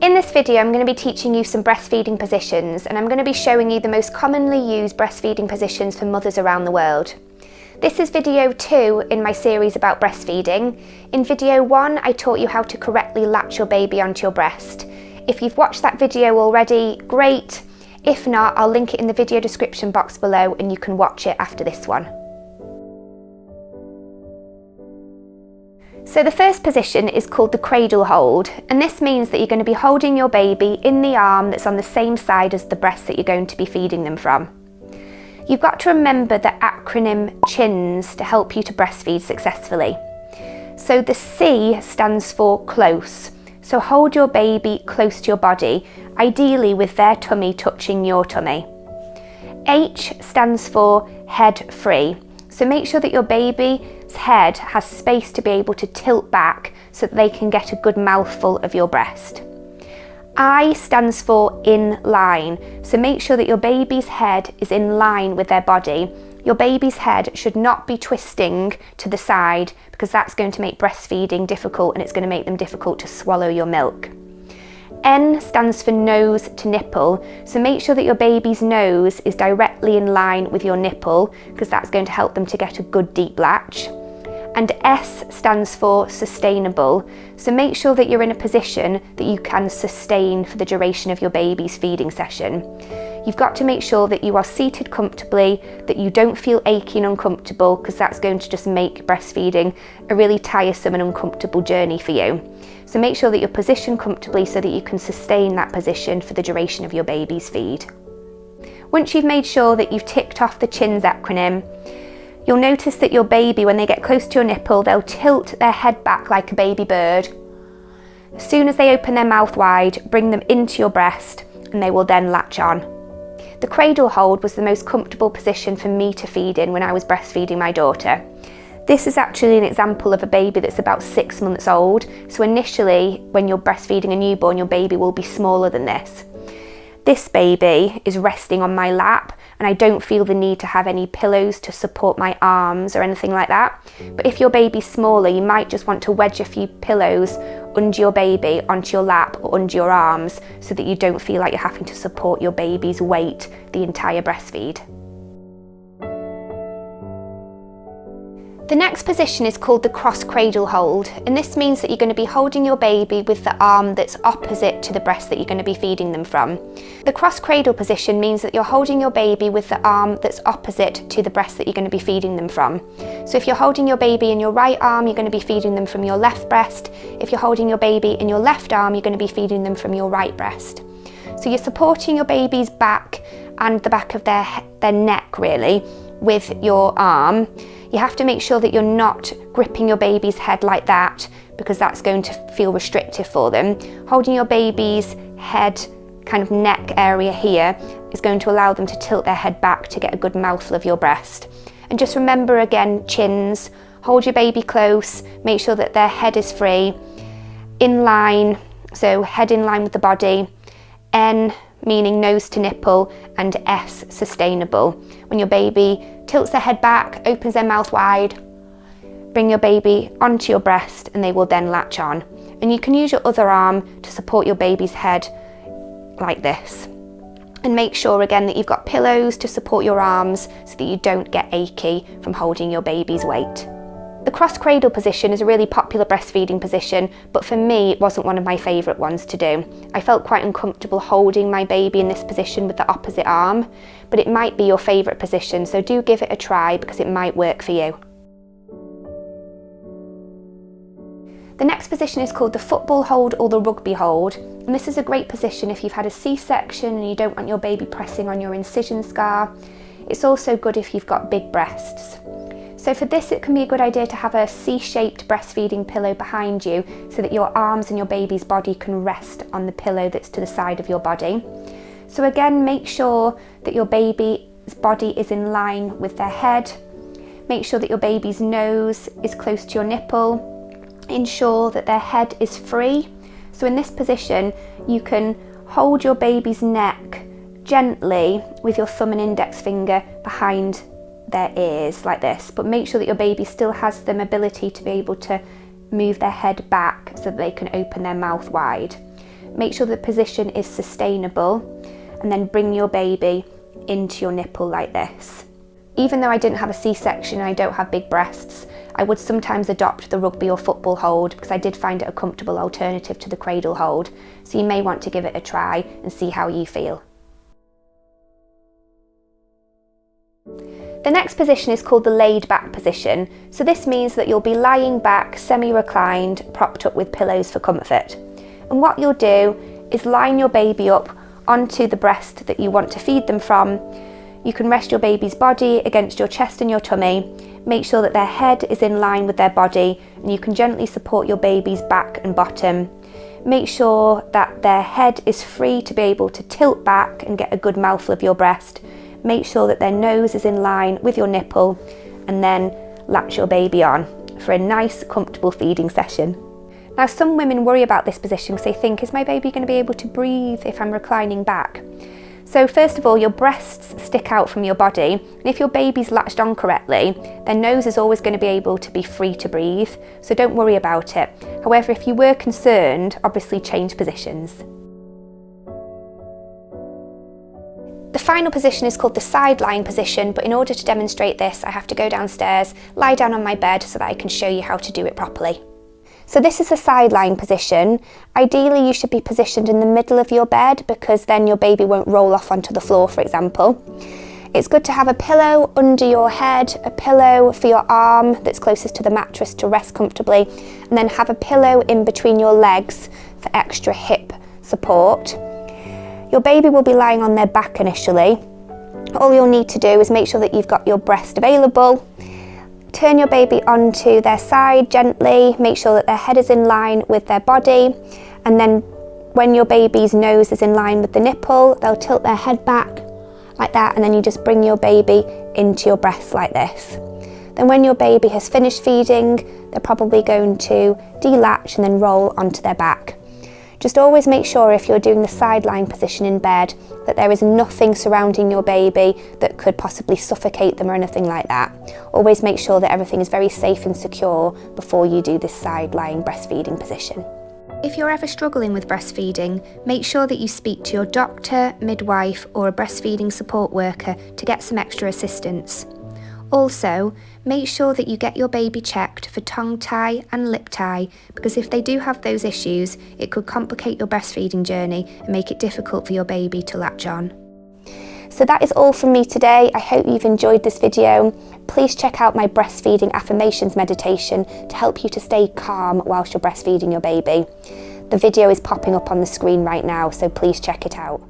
In this video, I'm going to be teaching you some breastfeeding positions, and I'm going to be showing you the most commonly used breastfeeding positions for mothers around the world. This is video 2 in my series about breastfeeding. In video 1, I taught you how to correctly latch your baby onto your breast. If you've watched that video already, great. If not, I'll link it in the video description box below and you can watch it after this one. So the first position is called the Cradle Hold, and this means that you're going to be holding your baby in the arm that's on the same side as the breast that you're going to be feeding them from. You've got to remember the acronym CHINS to help you to breastfeed successfully. So the C stands for close, so hold your baby close to your body, ideally with their tummy touching your tummy. H stands for head free, so make sure that your baby's head has space to be able to tilt back so that they can get a good mouthful of your breast. I stands for in line, so make sure that your baby's head is in line with their body. Your baby's head should not be twisting to the side because that's going to make breastfeeding difficult and it's going to make them difficult to swallow your milk. N stands for nose to nipple, so make sure that your baby's nose is directly in line with your nipple because that's going to help them to get a good deep latch. And S stands for sustainable, so make sure that you're in a position that you can sustain for the duration of your baby's feeding session. You've got to make sure that you are seated comfortably, that you don't feel achy and uncomfortable because that's going to just make breastfeeding a really tiresome and uncomfortable journey for you. So make sure that you're positioned comfortably so that you can sustain that position for the duration of your baby's feed. Once you've made sure that you've ticked off the CHINS acronym, you'll notice that your baby, when they get close to your nipple, they'll tilt their head back like a baby bird. As soon as they open their mouth wide, bring them into your breast and they will then latch on. The cradle hold was the most comfortable position for me to feed in when I was breastfeeding my daughter. This is actually an example of a baby that's about 6 months old. So initially, when you're breastfeeding a newborn, your baby will be smaller than this. This baby is resting on my lap and I don't feel the need to have any pillows to support my arms or anything like that. But if your baby's smaller, you might just want to wedge a few pillows under your baby onto your lap or under your arms so that you don't feel like you're having to support your baby's weight the entire breastfeed. The next position is called the cross cradle hold, and this means that you're going to be holding your baby with the arm that's opposite to the breast that you're going to be feeding them from. The cross cradle position means that you're holding your baby with the arm that's opposite to the breast that you're going to be feeding them from. So if you're holding your baby in your right arm, you're going to be feeding them from your left breast. If you're holding your baby in your left arm, you're going to be feeding them from your right breast. So you're supporting your baby's back and the back of their neck really with your arm. You have to make sure that you're not gripping your baby's head like that because that's going to feel restrictive for them. Holding your baby's head, kind of neck area here, is going to allow them to tilt their head back to get a good mouthful of your breast. And just remember again, CHINS, hold your baby close, make sure that their head is free, in line, so head in line with the body, N meaning nose to nipple, and S sustainable. When your baby tilts their head back, opens their mouth wide, bring your baby onto your breast and they will then latch on. And you can use your other arm to support your baby's head like this. And make sure again that you've got pillows to support your arms so that you don't get achy from holding your baby's weight. The cross cradle position is a really popular breastfeeding position, but for me it wasn't one of my favourite ones to do. I felt quite uncomfortable holding my baby in this position with the opposite arm, but it might be your favourite position, so do give it a try because it might work for you. The next position is called the football hold or the rugby hold, and this is a great position if you've had a C-section and you don't want your baby pressing on your incision scar. It's also good if you've got big breasts. So for this, it can be a good idea to have a C-shaped breastfeeding pillow behind you so that your arms and your baby's body can rest on the pillow that's to the side of your body. So again, make sure that your baby's body is in line with their head. Make sure that your baby's nose is close to your nipple. Ensure that their head is free. So in this position, you can hold your baby's neck gently with your thumb and index finger behind their ears like this, but make sure that your baby still has the mobility to be able to move their head back so that they can open their mouth wide. make sure the position is sustainable, and then bring your baby into your nipple like this. Even though I didn't have a C-section and I don't have big breasts, I would sometimes adopt the rugby or football hold because I did find it a comfortable alternative to the cradle hold, so you may want to give it a try and see how you feel. The next position is called the laid back position. So this means that you'll be lying back, semi-reclined, propped up with pillows for comfort. And what you'll do is line your baby up onto the breast that you want to feed them from. You can rest your baby's body against your chest and your tummy. Make sure that their head is in line with their body, and you can gently support your baby's back and bottom. Make sure that their head is free to be able to tilt back and get a good mouthful of your breast. Make sure that their nose is in line with your nipple, and then latch your baby on for a nice, comfortable feeding session. Now, some women worry about this position because they think, is my baby going to be able to breathe if I'm reclining back? So first of all, your breasts stick out from your body, and if your baby's latched on correctly, their nose is always going to be able to be free to breathe, so don't worry about it. However, if you were concerned, obviously change positions. The final position is called the side lying position, but in order to demonstrate this, I have to go downstairs, lie down on my bed so that I can show you how to do it properly. So this is a side lying position. Ideally, you should be positioned in the middle of your bed because then your baby won't roll off onto the floor, for example. It's good to have a pillow under your head, a pillow for your arm that's closest to the mattress to rest comfortably, and then have a pillow in between your legs for extra hip support. Your baby will be lying on their back initially. All you'll need to do is make sure that you've got your breast available. Turn your baby onto their side gently, make sure that their head is in line with their body, and then when your baby's nose is in line with the nipple, they'll tilt their head back like that, and then you just bring your baby into your breast like this. Then when your baby has finished feeding, they're probably going to delatch and then roll onto their back. Just always make sure if you're doing the side lying position in bed that there is nothing surrounding your baby that could possibly suffocate them or anything like that. Always make sure that everything is very safe and secure before you do this side lying breastfeeding position. If you're ever struggling with breastfeeding, make sure that you speak to your doctor, midwife, or a breastfeeding support worker to get some extra assistance. Also, make sure that you get your baby checked for tongue tie and lip tie, because if they do have those issues, it could complicate your breastfeeding journey and make it difficult for your baby to latch on. So that is all from me today. I hope you've enjoyed this video. Please check out my breastfeeding affirmations meditation to help you to stay calm whilst you're breastfeeding your baby. The video is popping up on the screen right now, so please check it out.